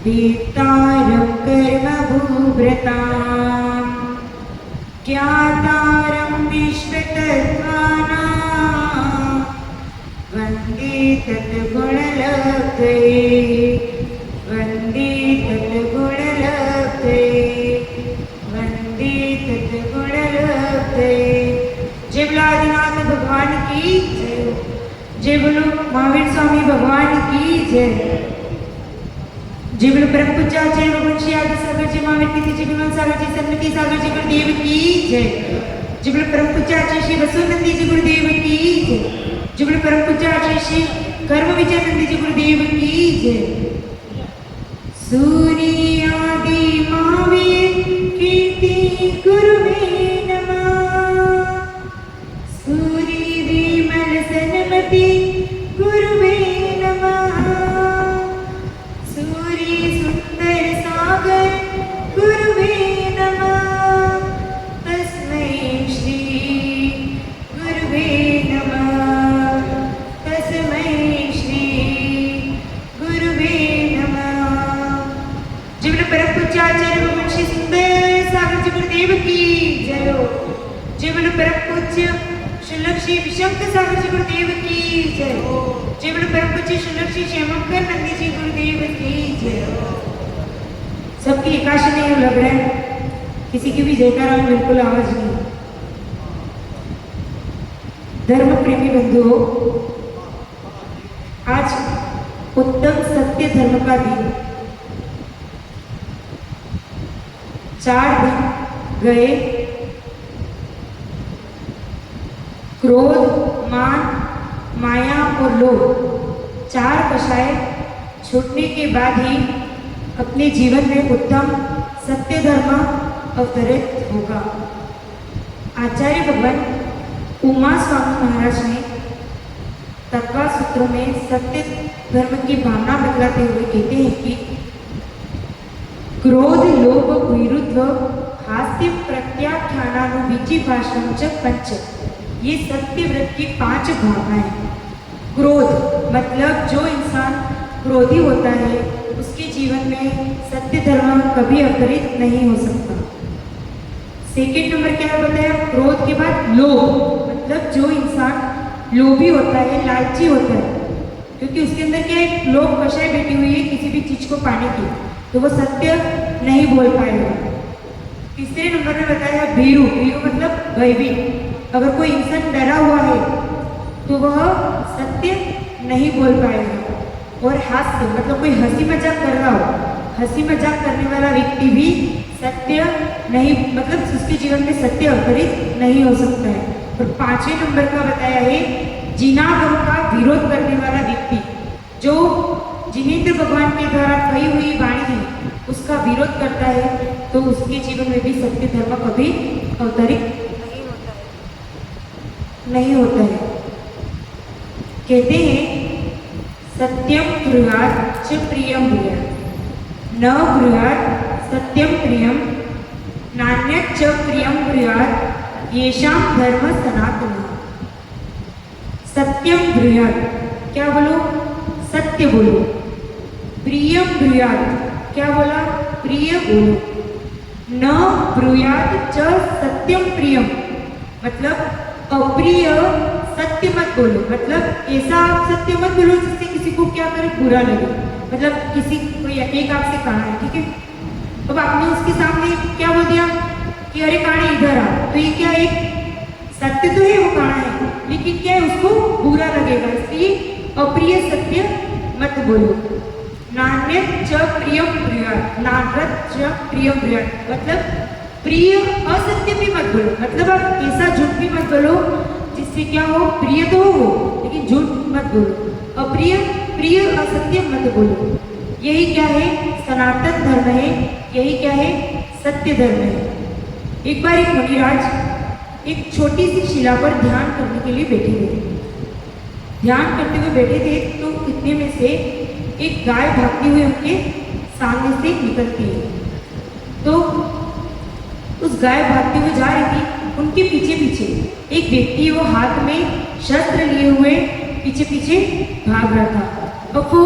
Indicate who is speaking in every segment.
Speaker 1: दीप्तारं कर्मभूभृतां ज्ञातारं विश्वतत्त्वानां वन्दे तद्गुणलब्धये वन्दे तद्गुणलब्धये वन्दे तद्गुणलब्धये। जय बोलो आदिनाथ भगवान की जय। जय बोलो महावीर स्वामी भगवान की जय। जय बोलो परम पूज्य आचार्य वंशी आदि सागर जी महावीर की जी गुरु सागर जी सन्मति सागर जी गुरुदेव की जय। जय बोलो परम पूज्य आचार्य श्री वसुनंदी जी गुरुदेव की जय। जय बोलो परम पूज्य आचार्य श्री कर्म विजय नंदी जी गुरुदेव की जय। सूर्य आदि महावीर कीर्ति गुरुवे नमः। सूर्य विमल सन्मति गुरुवे नमः। सूर्य सुंदर सागर गुरुवे नमः। तस्मै श्री गुरुवे नमः। तस्मै श्री गुरुवे नमः। जीवन परम पूज्य आचार्य वंशी सुंदर सागर जी गुरुदेव की जय हो। जीवन परम पूज्य श्री विशंक सागर जी गुरुदेव की जय हो। जीवन परम पूज्य श्री श्यामकर नंदी जी गुरुदेव की जय हो। सबकी एकाश नहीं लग रहा है, किसी की भी जयकारा में बिल्कुल आवाज नहीं। धर्म प्रेमी बंधुओं, आज उत्तम सत्य धर्म का दिन। 4 दिन गए। क्रोध, मान, माया और लोभ 4 कषाय छूटने के बाद ही अपने जीवन में उत्तम सत्य धर्म अवतरित होगा। आचार्य भगवान उमा स्वामी महाराज ने तत्वा सूत्रों में सत्य धर्म की भावना बतलाते हुए कहते हैं कि क्रोध, लोभ, विरुद्ध, हास्य, प्रत्याख्यानानुविचि भाषण च पंच, ये सत्य व्रत की 5 भावनाएं। क्रोध मतलब जो इंसान क्रोधी होता है उसके जीवन में सत्य धर्म कभी अवतरित नहीं हो सकता। सेकेंड नंबर क्या बताया? क्रोध के बाद लोभ, मतलब जो इंसान लोभी होता है, लालची होता है, क्योंकि उसके अंदर क्या एक लोभ कषाय बैठी हुई है किसी भी चीज को पाने की, तो वो सत्य नहीं बोल पाएगा। तीसरे नंबर में बताया भीरु, भीरु मतलब भयभीत। अगर कोई इंसान डरा हुआ है तो वह सत्य नहीं बोल पाएगा। और हास्य मतलब कोई हंसी मजाक कर रहा हो, हंसी मजाक करने वाला व्यक्ति भी सत्य नहीं, मतलब उसके जीवन में सत्य अवतरित नहीं हो सकता है। और 5वें नंबर का बताया है जिनागम का विरोध करने वाला व्यक्ति, जो जिनेंद्र भगवान के द्वारा कही हुई वाणी है उसका विरोध करता है, तो उसके जीवन में भी सत्य धर्म कभी अवतरित नहीं होता है। कहते हैं सत्यम ब्रूयात् च प्रियम ब्रूयात्, न ब्रूयात् सत्यम प्रियम, नान्यत् च प्रियम ब्रूयात्, येषां धर्म सनातनः। सत्यम ब्रूयात्, क्या बोलो? सत्य बोलो। प्रियम ब्रूयात्, क्या बोला? प्रिय बोलो। न ब्रूयात् च सत्यम प्रियम, मतलब अप्रिय सत्य मत बोलो, मतलब ऐसा आप सत्य मत बोलो जिससे किसी को क्या करे, बुरा लगे। मतलब किसी कोई एक आपसे कहा है, ठीक है, अब आपने उसके सामने क्या बोल दिया कि अरे काने इधर आ, तो ये क्या एक सत्य तो है, वो काना है, लेकिन क्या है उसको बुरा लगेगा, इसलिए अप्रिय सत्य मत बोलो। नान्यत् च प्रियम ब्रूयात्, नान्यत् च प्रियम ब्रूयात्, मतलब प्रिय असत्य भी मत बोलो, मतलब आप ऐसा झूठ भी मत बोलो जिससे क्या हो, प्रिय तो हो लेकिन झूठ मत बोलो। अप्रिय प्रिय असत्य मत बोलो। यही क्या है? सनातन धर्म है, यही क्या है? सत्य धर्म है। एक बार एक मुनिराज एक छोटी सी शिला पर ध्यान करने के लिए बैठे थे। ध्यान करते हुए बैठे थे तो इतने में से एक गाय भागती हुई उनके सामने से निकलती है। तो उस गाय भागती हुई जा रही थी, उनके पीछे पीछे एक व्यक्ति वो हाथ में शस्त्र लिए हुए पीछे पीछे भाग रहा था। अब वो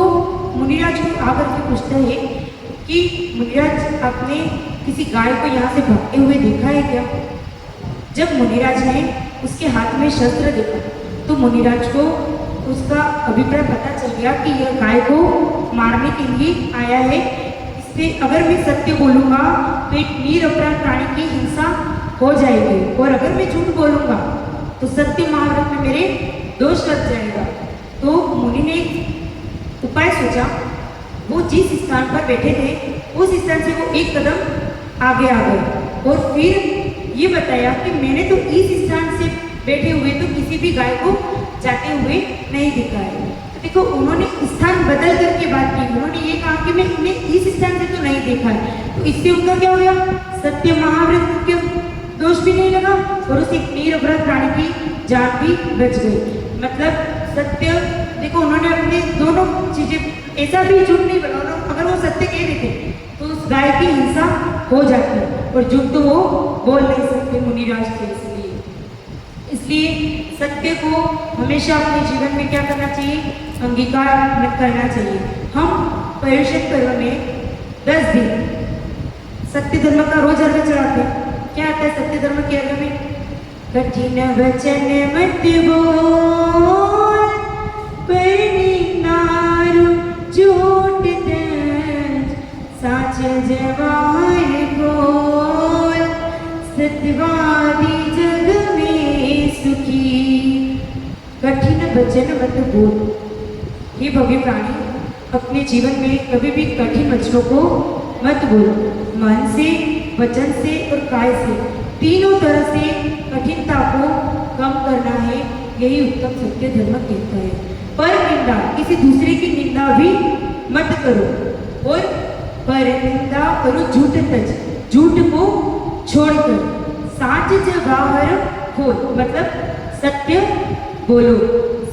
Speaker 1: मुनिराज को आकर के पूछता है कि मुनिराज आपने किसी गाय को यहाँ से भागते हुए देखा है क्या? जब मुनिराज ने उसके हाथ में शस्त्र देखा तो मुनिराज को उसका अभिप्राय पता चल गया कि यह गाय को मारने के लिए आया है। इससे अगर मैं सत्य बोलूँगा तो एक निरपराध प्राणी की हिंसा हो जाएगी, और अगर मैं झूठ बोलूँगा तो सत्य महाव्रत में मेरे दोष लग जाएगा। तो मुनि ने उपाय सोचा। वो जिस स्थान पर बैठे थे उस स्थान से वो एक कदम आगे आ गए और फिर ये बताया कि मैंने तो इस स्थान से बैठे हुए तो किसी भी गाय को जाते हुए नहीं देखा है। तो देखो, उन्होंने स्थान बदल करके बात की। उन्होंने ये कहा कि मैं इन्हें इस स्थान से तो नहीं देखा है। तो इससे उनका क्या हो गया? सत्य महाव्रत के दोष भी नहीं लगा और उस एक निरपराध प्राणी की जान भी बच गई। मतलब सत्य, देखो उन्होंने अपने दोनों चीजें, ऐसा भी झूठ नहीं बोला। अगर वो सत्य कह रहे थे तो उस गाय की हिंसा हो जाती, और झूठ तो वो बोल नहीं सकते मुनिराज थे। इसलिए सत्य को हमेशा अपने जीवन में क्या करना चाहिए? अंगीकार करना चाहिए। हम पर्युषण पर्व में 10 दिन सत्य धर्म का रोज अर्घ चढ़ाते हैं। क्या आता है सत्य धर्म के अर्घ में? कठिन वचन मत बोल, परिणाम झूठ दंड, साच जवान बोल, सत्यवादी जग में सुखी। कठिन वचन मत बोल। हे भव्य प्राणी, अपने जीवन में कभी भी कठिन वचनों को मत बोलो। मन से, वचन से और काय से, तीनों तरह से कठिनता को कम करना है। यही उत्तम सत्य धर्म कहता है। पर निंदा, किसी दूसरे की निंदा भी मत करो, और पर निंदा करो झूठ तज, झूठ को छोड़कर साच जवाहर हो, मतलब सत्य बोलो।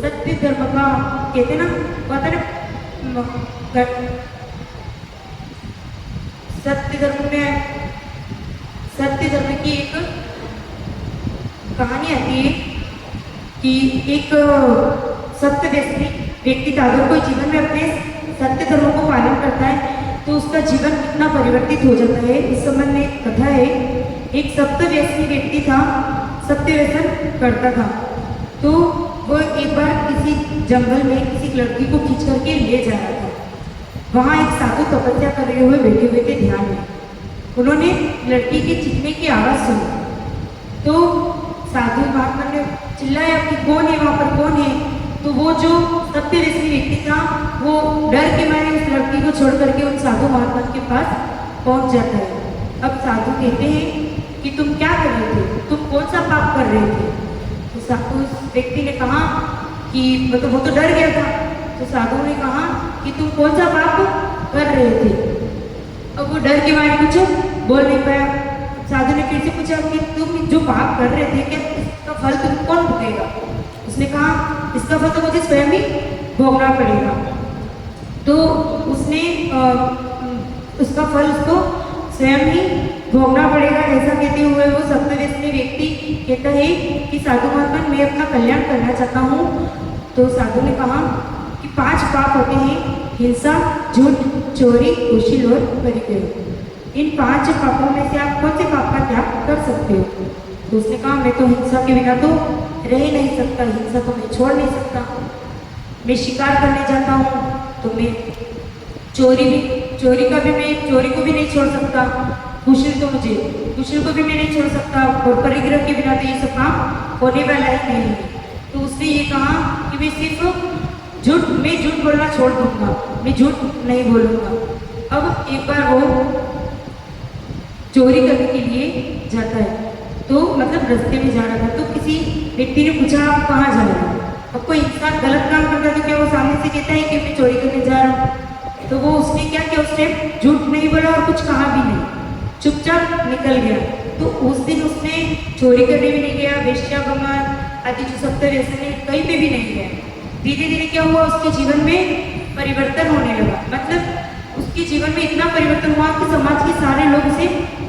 Speaker 1: सत्य धर्म का कहते ना, पता ना, सत्य धर्म में, सत्य धर्म की एक कहानी आती है कि एक सत्य व्यक्ति था। अगर कोई जीवन में अपने सत्य धर्म को पालन करता है तो उसका जीवन कितना परिवर्तित हो जाता है। इस संबंध में एक कथा है। एक सत्य व्यक्ति था, सत्य व्यसन करता था। तो वो एक बार किसी जंगल में किसी लड़की को खींच करके ले जा रहा था। वहाँ एक साधु तपस्या कर रहे हुए बैठे हुए थे ध्यान में। उन्होंने लड़की के चीखने की आवाज़ सुनी तो साधु महात्मा ने चिल्लाया कि कौन है वहाँ पर, कौन है? तो वो जो सत्य व्यक्ति था वो डर के मारे उस लड़की को छोड़ करके उन साधु महात्मा के पास पहुँच जाता है। अब साधु कहते हैं कि तुम क्या कर रहे थे, तुम कौन सा पाप कर रहे थे? तो साधु व्यक्ति ने कहा कि मतलब वो तो डर गया था। तो साधु ने कहा कि तुम कौन सा पाप कर रहे थे? अब वो डर के मारे कुछ बोल नहीं पाया। साधु ने फिर से पूछा कि तुम जो पाप कर रहे थे क्या इसका फल तुम कौन भोगेगा? उसने कहा इसका फल तो मुझे स्वयं ही भोगना पड़ेगा। तो उसने उसका फल उसको स्वयं ही भोगना पड़ेगा। ऐसा कहते हुए वो सत्यव्यसनी व्यक्ति कहता है कि साधु महात्मा मैं अपना कल्याण करना चाहता हूँ। तो साधु ने कहा कि 5 पाप होते हैं, हिंसा, झूठ, चोरी, कुशील और परिग्रह। इन 5 पापों में से आप कौन से पाप का त्याग कर सकते हो? तो उसने कहा मैं तो हिंसा के बिना तो रह ही नहीं सकता, हिंसा तो मैं छोड़ नहीं सकता। मैं शिकार करने जाता हूँ तो मैं चोरी को भी नहीं छोड़ सकता। कुशील को भी मैं नहीं छोड़ सकता, और परिग्रह के बिना तो ये सब काम होने वाला ही नहीं है। तो उसने ये कहा कि मैं सिर्फ झूठ बोलना छोड़ दूंगा, मैं झूठ नहीं बोलूँगा। अब एक बार वो चोरी करने के लिए जाता है, तो मतलब रास्ते में जा रहा था तो किसी व्यक्ति ने पूछा आप कहाँ जा रहे हो? अब कोई इंसान गलत काम करता है तो क्या वो सामने से कहता है कि मैं चोरी करने जा रहा हूँ? तो वो उसने क्या किया, उस टाइम झूठ नहीं बोला और कुछ कहा भी नहीं, चुपचाप निकल गया। तो उस दिन उसने चोरी करने भी नहीं गया, वेश्यागमन आदि जो सत्य व्यसन है कहीं पे भी नहीं गया। धीरे धीरे क्या हुआ, उसके जीवन में परिवर्तन होने लगा। मतलब उसके जीवन में इतना परिवर्तन हुआ कि समाज के सारे लोग उसे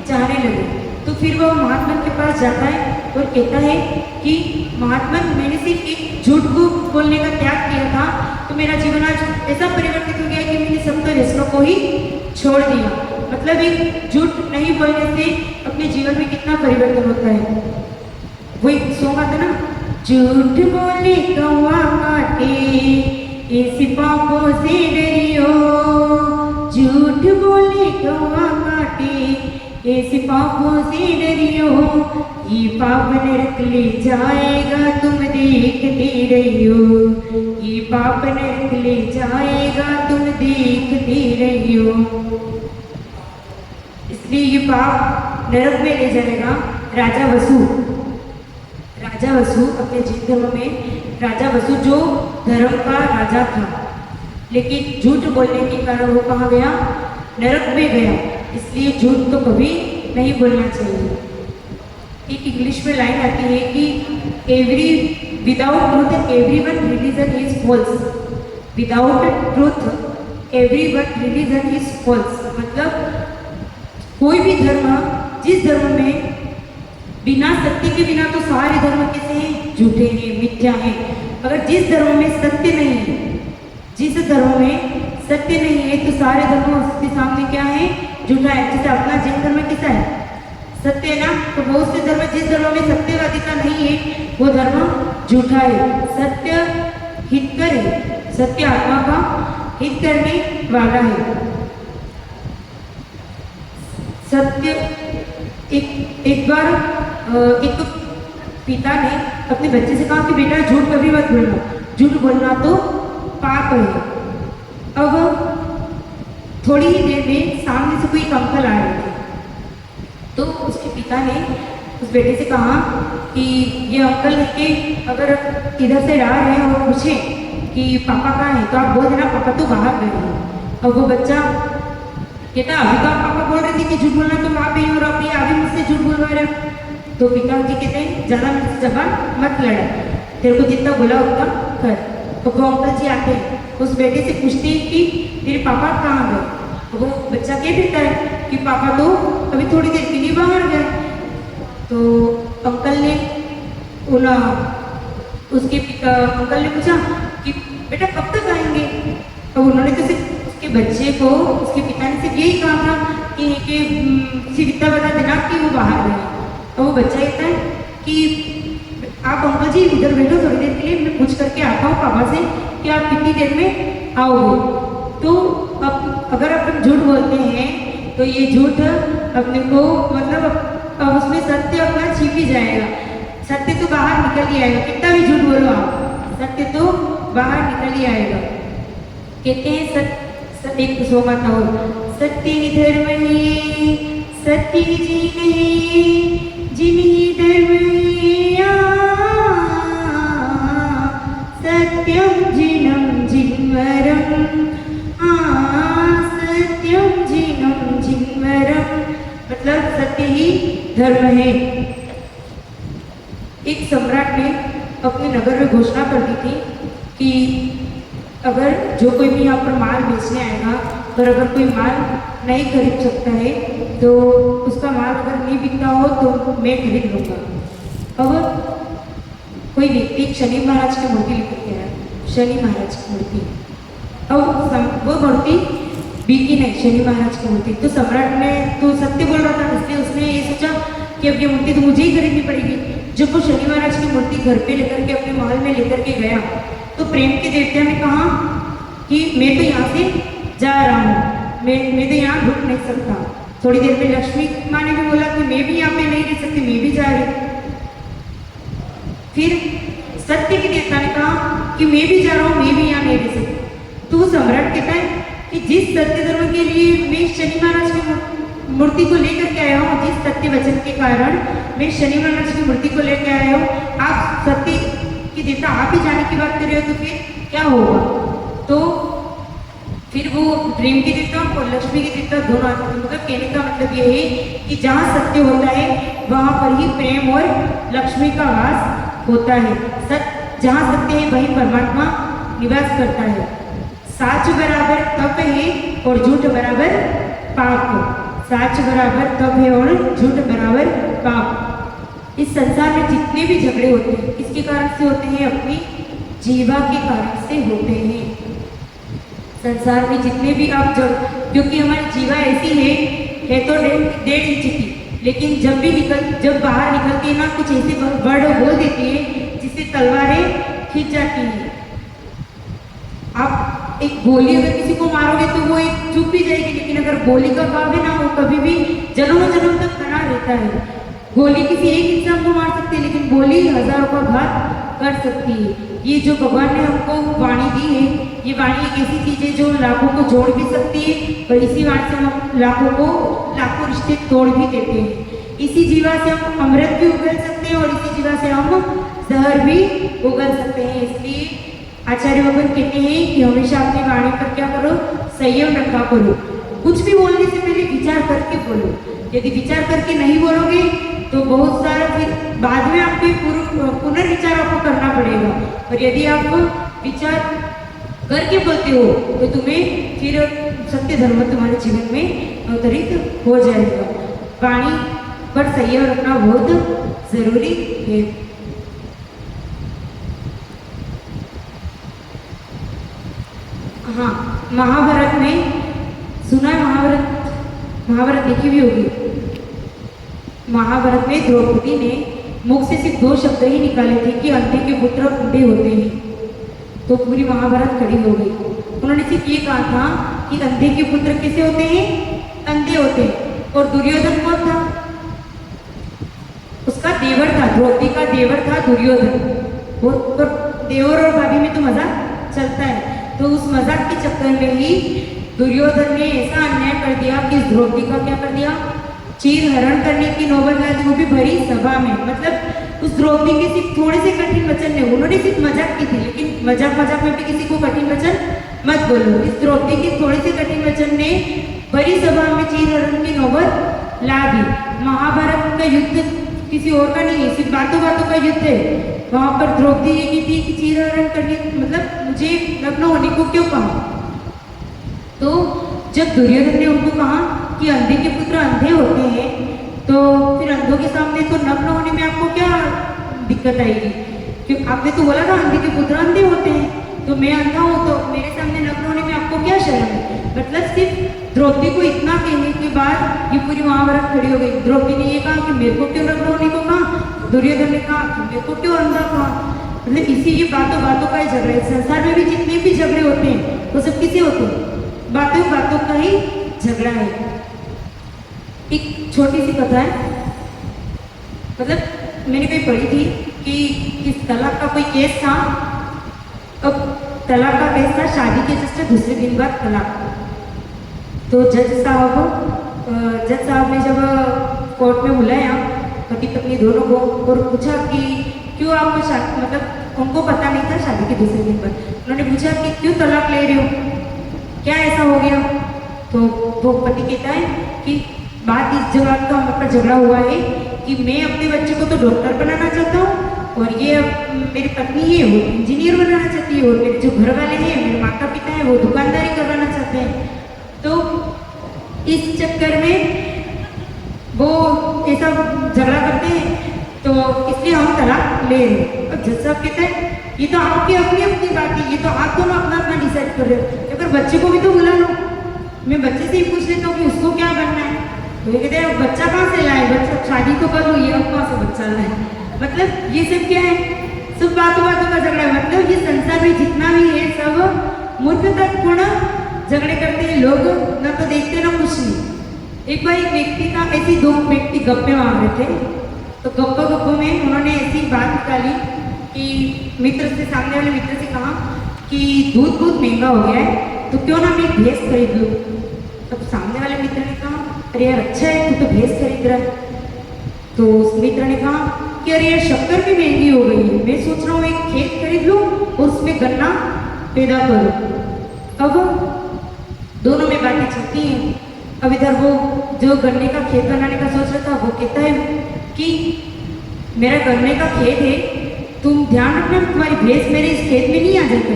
Speaker 1: चाहने लगे। तो फिर वह महात्मा के पास जाता है और कहता है कि महात्मा मैंने सिर्फ एक झूठ को बोलने का त्याग किया था तो मेरा जीवन आज ऐसा परिवर्तित हो गया कि मैंने सत्य व्यसनों को ही छोड़ दिया। मतलब एक झूठ नहीं बोलने से अपने जीवन में कितना परिवर्तन होता है। वो एक सॉन्ग आता ना, झूठ बोले कौवा काटे ऐसे पापों से डरियो, झूठ बोले कौवा काटे ऐसे पापों से डरियो, ये पाप नरक ले जाएगा तुम देखते रहियो, ये पाप नरक ले जाएगा तुम देखते रहियो। इसलिए ये पाप नरक में ले जाएगा। राजा वसु अपने जैन धर्म में राजा वसु जो धर्म का राजा था, लेकिन झूठ बोलने के कारण वो कहाँ गया? नरक में गया। इसलिए झूठ तो कभी नहीं बोलना चाहिए। एक इंग्लिश में लाइन आती है कि without truth everyone religion is false, without truth everyone religion is false. मतलब कोई भी धर्म, जिस धर्म में बिना सत्य के बिना, तो सारे धर्म कैसे हैं? झूठे हैं, मिथ्या हैं। अगर जिस धर्म में सत्य नहीं है, जिस धर्म में सत्य नहीं है, तो सारे धर्म उसके सामने क्या है? झूठा है। जैसे अपना जैन धर्म कैसा है? सत्य है ना। तो बहुत से धर्म, जिस धर्म में सत्यवादिता नहीं है, वो धर्म झूठा है। सत्य हितकर है, सत्य आत्मा का हित करने वाला है। सत्य एक बार एक पिता ने अपने बच्चे से कहा कि बेटा झूठ कभी मत बोलना, झूठ बोलना तो पाप है। अब थोड़ी ही देर में सामने से कोई एक अंकल आ रहे थे, तो उसके पिता ने उस बेटे से कहा कि ये अंकल के अगर इधर से आ रहे हैं और पूछे कि पापा कहाँ हैं, तो आप बोल देना पापा तो बाहर गए हैं। अब वो बच्चा कहता अभी तो आप पापा बोल रहे थे कि झूठ बोलना तो पाप है, और अभी आगे मुझसे झूठ बोलवा रहे हो। तो पिताजी कहते हैं ज़्यादा जबान मत लड़ा, तेरे को जितना बोला उतना कर। तो वो अंकल जी आते हैं, उस बेटे से पूछते हैं कि तेरे पापा कहाँ गए। तो वो बच्चा कह देता है कि पापा तो अभी थोड़ी देर के लिए बाहर गए। तो अंकल ने अंकल ने पूछा कि बेटा कब तक आएंगे। तो उन्होंने तो सिर्फ उसके बच्चे को, उसके पिता ने सिर्फ यही कहा था कि सिर्फ इतना बता देना कि वो बाहर गए। तो वो बच्चा कहता है कि आप अंकल जी इधर बैठो थोड़ी देर के लिए, मैं पूछ करके आता हूँ पापा से कि आप कितनी देर में आओगे। तो अब अगर अपन झूठ बोलते हैं तो ये झूठ अपने को, मतलब अब उसमें सत्य अपना छिप ही जाएगा। सत्य तो बाहर निकल ही आएगा, कितना भी झूठ बोलो आप, सत्य तो बाहर निकल ही आएगा। कहते हैं एक सोमाता हो, सत्य धर्म है सत्य जीन है जिन्हीं धर्म सत्यम जिनम जिन्वरम, सत्यम जिनम जिन्वरम, मतलब सत्य ही धर्म है। एक सम्राट ने अपने नगर में घोषणा कर दी थी कि अगर जो कोई भी यहाँ पर माल बेचने आएगा, और अगर कोई माल नहीं खरीद सकता है तो उसका माल अगर नहीं बिकता हो तो मैं खरीद लूँगा। अब कोई व्यक्ति शनि महाराज की मूर्ति लेकर के आया, शनि महाराज की मूर्ति। अब वो मूर्ति बिकी नहीं, शनि महाराज की मूर्ति। तो सम्राट ने तो सत्य बोल रहा था, इसलिए उसने ये सोचा कि अब ये मूर्ति तो मुझे ही खरीदनी पड़ेगी। जब वो शनि महाराज की मूर्ति घर पे लेकर के अपने महल में लेकर के गया, तो प्रेम के देवता ने कहा कि मैं तो यहाँ से जा रहा हूँ, मैं तो यहाँ रुक नहीं सकता। थोड़ी देर में लक्ष्मी माँ ने भी बोला कि मैं भी यहाँ पे नहीं रह सकती, मैं भी जा रही। फिर सत्य के देवता ने कहा कि मैं भी जा रहा हूँ, मैं भी यहाँ नहीं रह सकती। तो वो सम्राट कहता है कि जिस सत्य धर्म के लिए मैं शनि महाराज की मूर्ति को लेकर के आया हूँ, जिस सत्य वचन के कारण मैं शनि महाराज की मूर्ति को लेकर आया हूँ, आप सत्य के देवता आप ही जाने की बात कर रहे हो, तो फिर क्या होगा। तो फिर वो प्रेम के देवता और लक्ष्मी के देवता दोनों आते हैं। मतलब कहने का मतलब ये है कि जहाँ सत्य होता है वहाँ पर ही प्रेम और लक्ष्मी का वास होता है। जहाँ सत्य है वहीं परमात्मा निवास करता है। साच बराबर तप है और झूठ बराबर पाप। साच बराबर तप है और झूठ बराबर पाप। इस संसार में जितने भी झगड़े होते हैं किसके कारण से होते हैं? अपनी जीवा के कारण से होते हैं। संसार में जितने भी आप जब, क्योंकि हमारी जीवा ऐसी है तो 1.5 इंच की, लेकिन जब बाहर निकलती है ना, कुछ ऐसे वर्ड बोल देती है जिससे तलवारें खींच जाती हैं। आप एक गोली अगर किसी को मारोगे तो वो एक चुप भी जाएगी, लेकिन अगर गोली का भाव है ना, वो कभी भी जन्मों जन्म तक बना रहता है। गोली किसी एक इंसान को मार सकती है, लेकिन गोली हजारों का घात कर सकती है। ये जो भगवान ने हमको वाणी दी है, ये वाणी एक ऐसी चीज है जो लाखों को जोड़ भी सकती है, और इसी वाणी से हम लाखों रिश्ते तोड़ भी देते हैं। इसी जीवा से हम अमृत भी उगल सकते हैं, और इसी जीवा से हम जहर भी उगल सकते हैं। इसलिए आचार्य भगवान कहते हैं कि हमेशा अपनी वाणी पर क्या करो, संयम रखा करो। कुछ भी बोलने से पहले विचार करके बोलो। यदि विचार करके नहीं बोलोगे तो बहुत सारा फिर बाद में आपको पुनर्विचार आपको करना पड़ेगा। और यदि आप विचार करके बोलते हो तो तुम्हें फिर सत्य धर्म तुम्हारे जीवन में अवतरित हो जाएगा। वाणी पर संयम रखना बहुत जरूरी है। हाँ, महाभारत में सुना है, महाभारत देखी भी होगी। महाभारत में द्रौपदी ने मुख से सिर्फ 2 शब्द ही निकाले थे कि अंधे के पुत्र अंधे होते हैं, तो पूरी महाभारत खड़ी हो गई। उन्होंने सिर्फ ये कहा था कि अंधे के पुत्र कैसे होते हैं, अंधे होते हैं। और दुर्योधन कौन था? उसका देवर था, द्रौपदी का देवर था दुर्योधन। वो तो देवर और भाभी में तो मजाक चलता है, तो उस मजाक के चक्कर में ही दुर्योधन ने ऐसा अन्याय कर दिया कि द्रौपदी का क्या कर दिया, चीर हरण करने की नौबत ला दी, वो भी भरी सभा में। मतलब उस द्रौपदी के सिर्फ थोड़े से कठिन वचन ने, उन्होंने सिर्फ मजाक की थी, लेकिन मजाक में भी किसी को कठिन वचन मत बोलो। इस द्रौपदी के थोड़े से कठिन वचन ने भरी सभा में चीर हरण की नौबत ला दी। महाभारत का युद्ध किसी और का नहीं है, सिर्फ बातों का युद्ध है। वहां पर द्रौपदी ये की थी कि चीर हरण करने, मतलब मुझे नग्न होने को क्यों कहा। तो जब दुर्योधन ने उनको कहा कि अंधे के पुत्र अंधे होते हैं, तो फिर अंधों के सामने तो नग्न होने में आपको क्या दिक्कत आएगी? क्योंकि आपने तो बोला ना अंधे के पुत्र अंधे होते हैं, तो मैं अंधा हूँ तो मेरे सामने नग्न होने में आपको क्या शर्म है? मतलब सिर्फ द्रौपदी को इतना कहने के बाद ये पूरी महाभारत खड़ी हो गई। द्रौपदी ने ये कहा कि मेरे को क्यों नग्न होने को कहा, दुर्योधन ने कहा कि मेरे को क्यों अंधा कहा। मतलब इसी ये बातों का ही झगड़ा है। संसार में भी जितने भी झगड़े होते हैं वो सब किसे होते हैं? बातों का ही झगड़ा है। एक छोटी सी कथा है, मतलब मैंने कहीं पढ़ी थी कि किस तलाक का कोई केस था। अब तलाक का केस था, शादी के जस्ट दूसरे दिन बाद तलाक। तो जज साहब ने जब कोर्ट में बुलाया पति पत्नी दोनों को और पूछा कि क्यों आप मतलब उनको पता नहीं था शादी के दूसरे दिन पर, उन्होंने पूछा कि क्यों तलाक ले रहे हो, क्या ऐसा हो गया? तो वो पति कहता है कि बात इस जवाब का हम पर झगड़ा हुआ है कि मैं अपने बच्चे को तो डॉक्टर बनाना चाहता हूँ, और ये मेरी पत्नी है वो इंजीनियर बनाना चाहती है, और मेरे जो घर वाले हैं, मेरे माता पिता हैं, वो दुकानदारी करवाना चाहते हैं। तो इस चक्कर में वो ऐसा झगड़ा करते हैं, तो इसलिए हम तलाक ले रहे हैं। अब जज साहब कहते हैं ये तो आपकी अपनी बात है, ये तो आप दोनों अपना डिसाइड कर रहे हो, अगर बच्चे को भी तो बुला लो। मैं बच्चे से ही पूछ लेता हूँ कि उसको क्या बनना है, तो ये कहते हैं बच्चा कहाँ से लाए, बच्चा शादी तो कर लो, ये अब कहाँ से बच्चा लाए। मतलब ये सब क्या है, सब बातों का झगड़ा है। मतलब ये संसार में जितना भी है सब मूर्खतापूर्ण झगड़े करते हैं लोग, ना तो देखते ना कुछ नहीं। एक बार एक व्यक्ति था, ऐसी 2 व्यक्ति गप्पे मार रहे थे, तो गप्पो में उन्होंने ऐसी बात निकाली कि सामने वाले मित्र से कहा कि दूध बहुत महंगा हो गया है, तो क्यों ना मैं एक भैंस खरीद लूँ। तब सामने वाले मित्र ने कहा अरे यार अच्छा है, तू तो भैंस खरीद रहा है। तो उस मित्र ने कहा कि अरे यार शक्कर भी महंगी हो गई है, मैं सोच रहा हूँ एक खेत खरीद लूँ और उसमें गन्ना पैदा करूँ। अब दोनों में बातें चलती हैं। अब इधर वो जो गन्ने का खेत बनाने का सोच रहा था, वो कहता है कि मेरा गन्ने का खेत है, तुम ध्यान रखना तुम्हारी भैंस मेरे इस खेत में नहीं आ जाती।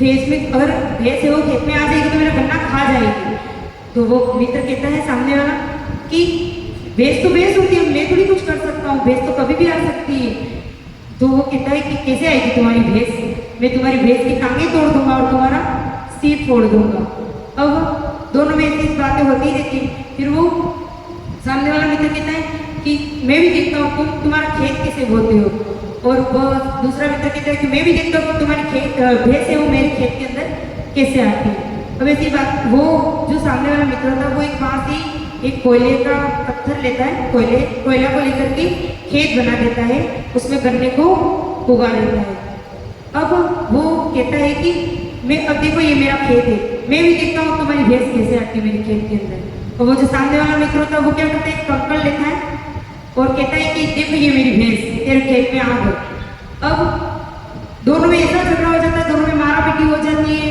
Speaker 1: भैंस में अगर भैंस है वो खेत में आ जाएगी तो मेरा गन्ना खा जाएगी। तो वो मित्र कहता है सामने वाला कि भैंस तो भैंस होती है, मैं थोड़ी कुछ कर सकता हूँ, भैंस तो कभी भी आ सकती है। तो वो कहता है कि कैसे आएगी तुम्हारी भैंस, मैं तुम्हारी भैंस की टांगे तोड़ दूंगा और तुम्हारा सिर फोड़ दूंगा। अब दोनों में ऐसी बातें होती रहती हैं। फिर वो सामने वाला मित्र कहता है कि मैं भी देखता हूँ तुम्हारा खेत कैसे बोते हो, और वह दूसरा मित्र कहता है कि मैं भी देखता हूँ तुम्हारी भैंस है वो मेरे खेत के अंदर कैसे आती है। अब ऐसी बात, वो जो सामने वाला मित्र था वो एक वहाँ से एक कोयले का पत्थर लेता है, कोयला को लेकर के खेत बना देता है, उसमें गन्ने को उगा लेता है। अब वो कहता है कि मैं, अब देखो ये मेरा खेत है, मैं भी देखता हूँ तुम्हारी भैंस कैसे आती है मेरे खेत के अंदर। और वो जो सामने वाला मित्र होता है वो क्या करता है, कंकड़ लेता है और कहता है कि देखो ये मेरी भैंस तेरे खेत में आ गई। अब दोनों में ऐसा झगड़ा हो जाता है, दोनों में मारा पीटी हो जाती है,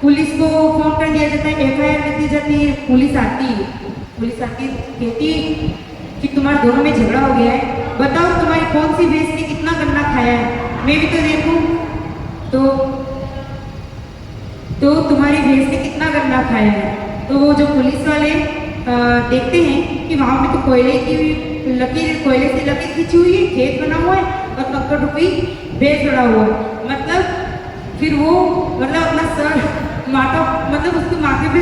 Speaker 1: पुलिस को फोन कर दिया जाता है, FIR लिख दी जाती है। पुलिस आती कहती है कि तुम्हारे दोनों में झगड़ा हो गया है, बताओ तुम्हारी कौन सी भैंस ने कितना गन्ना खाया है, मैं भी तो देखूं। तो तुम्हारी भैंस ने कितना गन्ना खाया है। तो वो जो पुलिस वाले देखते हैं कि वहाँ पे तो कोयले की लकीर, कोयले से लकीर खींची हुई है, खेत बना हुआ है और कंकड़ रुपी भैंस बना हुआ है। मतलब फिर वो अपना सर माथा, मतलब उसके माथे पे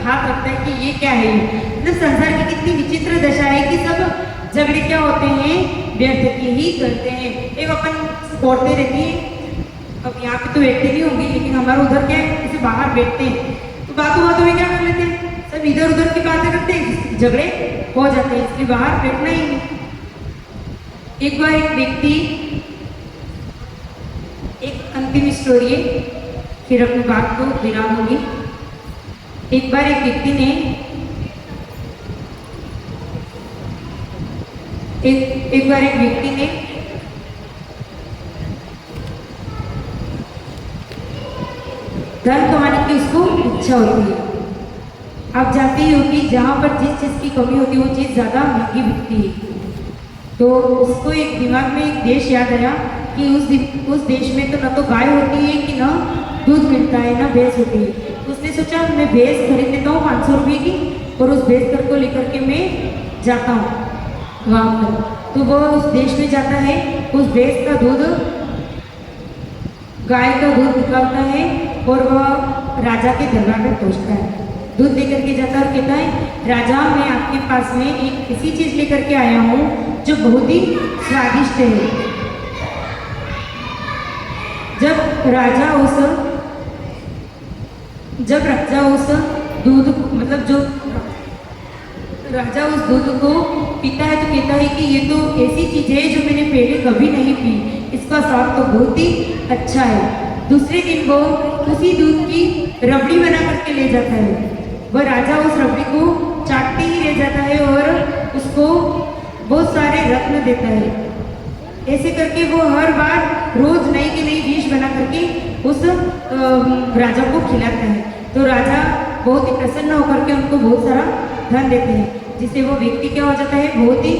Speaker 1: हाथ रखता है कि ये क्या है। मतलब संसार की कितनी विचित्र दशा है कि सब झगड़े क्या होते हैं, व्यर्थ के ही करते हैं। एक अपन औरतें रहती हैं, अब यहाँ पे तो बैठते नहीं होंगी, लेकिन हमारे उधर क्या है, जैसे बाहर बैठते हैं तो बातों में क्या कर लेते हैं, सब इधर उधर की बातें करते हैं, झगड़े हो जाते हैं, इसलिए बाहर बैठना ही नहीं। एक बार एक व्यक्ति, एक अंतिम स्टोरी है, फिर अपनी बात को विराम होगी। एक बार एक व्यक्ति ने एक बार एक व्यक्ति ने धन कमाने की उसको इच्छा होती है। आप जानते ही हो कि जहाँ पर जिस चीज़ की कमी होती है वो चीज़ ज़्यादा महंगी बिकती है। तो उसको एक दिमाग में एक देश याद आया कि उस देश में तो न तो गाय होती है कि न दूध मिलता है, ना भैंस होती है। तो उसने सोचा मैं भैंस खरीद लेता हूँ 500 रुपये की, और उस भैंस घर को लेकर के मैं जाता हूँ वहाँ पर। तो वह उस देश में जाता है, उस भैंस का दूध, गाय का दूध निकालता है और वह राजा के दरबार में पहुँचता है। दूध लेकर के जाता है और कहता है, राजा मैं आपके पास में एक ऐसी चीज़ लेकर के आया हूँ जो बहुत ही स्वादिष्ट है। जब राजा उस दूध, मतलब जो राजा उस दूध को पीता है तो कहता है कि ये तो ऐसी चीज़ है जो मैंने पहले कभी नहीं पी, इसका स्वाद तो बहुत ही अच्छा है। दूसरे दिन वो उसी दूध की रबड़ी बना करके ले जाता है। वह राजा उस रबड़ी को चाटते ही रह जाता है और उसको बहुत सारे रत्न देता है। ऐसे करके वो हर बार रोज नई की नई डिश बना करके उस राजा को खिलाता है। तो राजा बहुत ही प्रसन्न होकर के उनको बहुत सारा धन देते हैं, जिससे वो व्यक्ति क्या हो जाता है, बहुत ही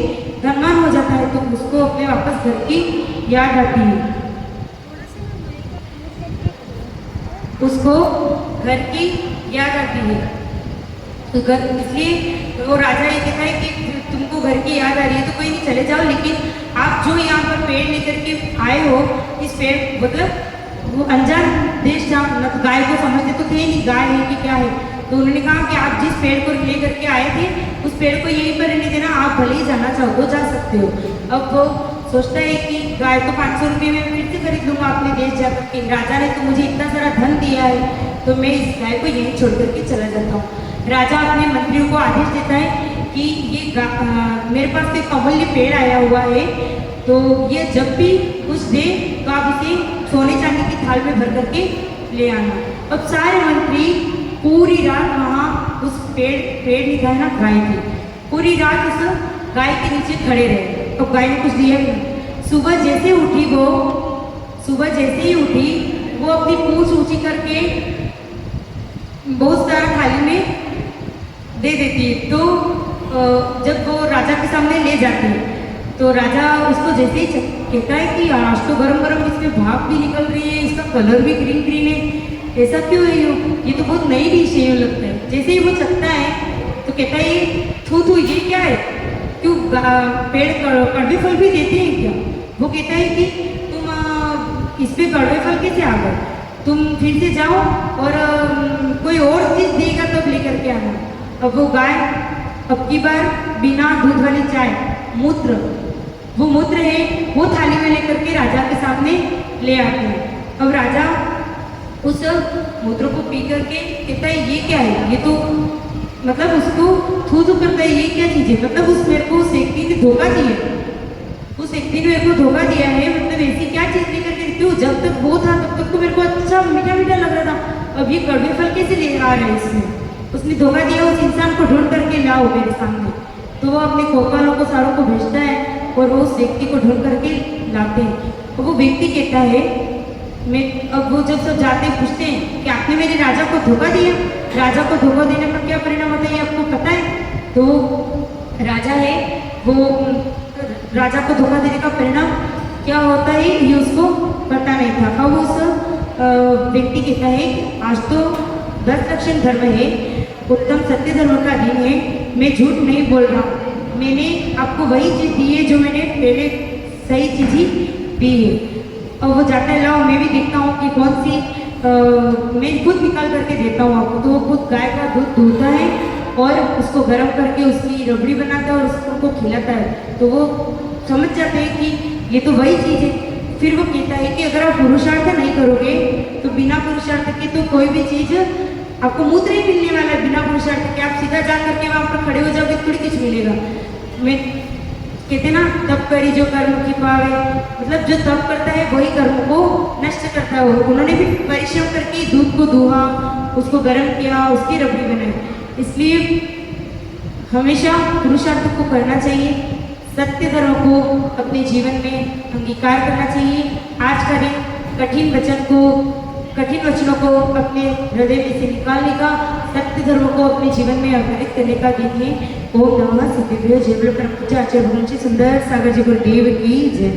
Speaker 1: धनवान हो जाता है। तो उसको अपने वापस घर की याद आती है, उसको घर की याद आती है। तो घर, इसलिए वो राजा ये कहता है कि तुमको घर की याद आ रही है तो कोई नहीं, चले जाओ, लेकिन आप जो यहाँ पर पेड़ लेकर के आए हो, इस पेड़, मतलब वो अनजान देश जहाँ गाय को समझते तो थे नहीं गाय है कि क्या है। तो उन्होंने कहा कि आप जिस पेड़ को ले करके आए थे उस पेड़ को यहीं पर रहने देना, आप भले ही जाना चाहो तो जा सकते हो। अब वो सोचता है कि गाय तो 500 रुपये में फिर से खरीद लूँगा अपने देश जाकर के, राजा ने तो मुझे इतना सारा धन दिया है तो मैं इस गाय को यहीं छोड़ करके चला जाता हूँ। राजा अपने मंत्रियों को आदेश देता है कि ये मेरे पास एक अमूल्य पेड़ आया हुआ है, तो ये जब भी कुछ दे तो आप इसे सोने चांदी की थाल में भर करके ले आना। अब सारे मंत्री पूरी रात वहाँ उस पेड़ नहीं था ना, गाय थी, पूरी रात उस गाय के नीचे खड़े रहे। तो गाय ने कुछ दिया नहीं। सुबह जैसे ही उठी वो अपनी पूंछ ऊंची करके बहुत सारा थाली में दे देती है। तो जब वो राजा के सामने ले जाती है तो राजा उसको जैसे ही कहता है कि आज तो गरम गरम इसमें भाप भी निकल रही है, इसका कलर भी ग्रीन ग्रीन है, ऐसा क्यों है ये तो बहुत नई डिश है लगता है। जैसे ही वो चखता है तो कहता है ये थू ये क्या है, क्यों पेड़ कड़वे फल भी देते हैं क्या? वो कहता है कि तुम इस पे कड़वे फल कैसे आ गए? तुम फिर से जाओ और कोई और चीज़ देगा तब लेकर के आना। अब वो गाय अब की बार बिना दूध वाली चाय मूत्र, वो मूत्र है वो थाली में लेकर के राजा के सामने ले आते हैं। अब राजा उस मूत्र को पी करके कहता है ये क्या है, ये तो मतलब उसको थू थू करता है, ये क्या चीज़ है, मतलब उस मेरे को उस व्यक्ति ने धोखा दिया, उस व्यक्ति ने मेरे को धोखा दिया है, मतलब ऐसी क्या चीज़ लेकर के क्यों, जब तक वो था तब तक तो मेरे को अच्छा मीठा मीठा लग रहा था, अब ये कड़वे फल कैसे ले आ रहा है इसमें, उसने धोखा दिया, उस इंसान को ढूंढ करके लाओ मेरे सामने। तो वो अपने कोपालों को सारों को भेजता है और वो उस व्यक्ति को ढूंढ करके लाते हैं। और वो व्यक्ति कहता है मैं, अब वो जब सब जाते हैं पूछते हैं कि आपने मेरे राजा को धोखा दिया, राजा को धोखा देने पर क्या परिणाम होता है ये आपको पता है? तो राजा है वो राजा को धोखा देने का परिणाम क्या होता है ये उसको पता नहीं था। अब उस व्यक्ति कहता है कि आज तो 10 लक्षण धर्म है, उत्तम सत्य धर्म का दिन है, मैं झूठ नहीं बोल रहा हूँ, मैंने आपको वही चीज़ दी है जो मैंने पहले सही चीज़ ही दी है। और वो जाता है लाओ मैं भी देखता हूँ कि कौन सी मैं खुद निकाल करके देता हूँ आपको। तो वो खुद गाय का दूध दूहता है और उसको गर्म करके उसकी रबड़ी बनाता है और उसको खिलाता है। तो वो समझ जाते हैं कि ये तो वही चीज़ है। फिर वो कहता है कि अगर आप पुरुषार्थ नहीं करोगे तो बिना पुरुषार्थ के तो कोई भी चीज़ आपको मूत्र ही मिलने वाला है, बिना पुरुषार्थ के आप सीधा जा करके वहाँ पर खड़े हो जाओगे थोड़ी कुछ मिलेगा। मैं कहते ना तप करी जो कर्म की पावे, मतलब जो तप करता है वही कर्म को नष्ट करता है। उन्होंने भी परिश्रम करके दूध को दूहा, उसको गर्म किया, उसकी रबड़ी बनाई। इसलिए हमेशा पुरुषार्थ को करना चाहिए, सत्य धर्म को अपने जीवन में अंगीकार करना चाहिए। आज का दिन कठिन वचनों को अपने हृदय में से निकालने का, सत्य धर्म को अपने जीवन में आधारित करने का दिन है। ओम नमः सिद्धिदेव जय बोलो परम पूज्य आचार्य भगवान श्री सुंदर सागर जी गुरुदेव की जय।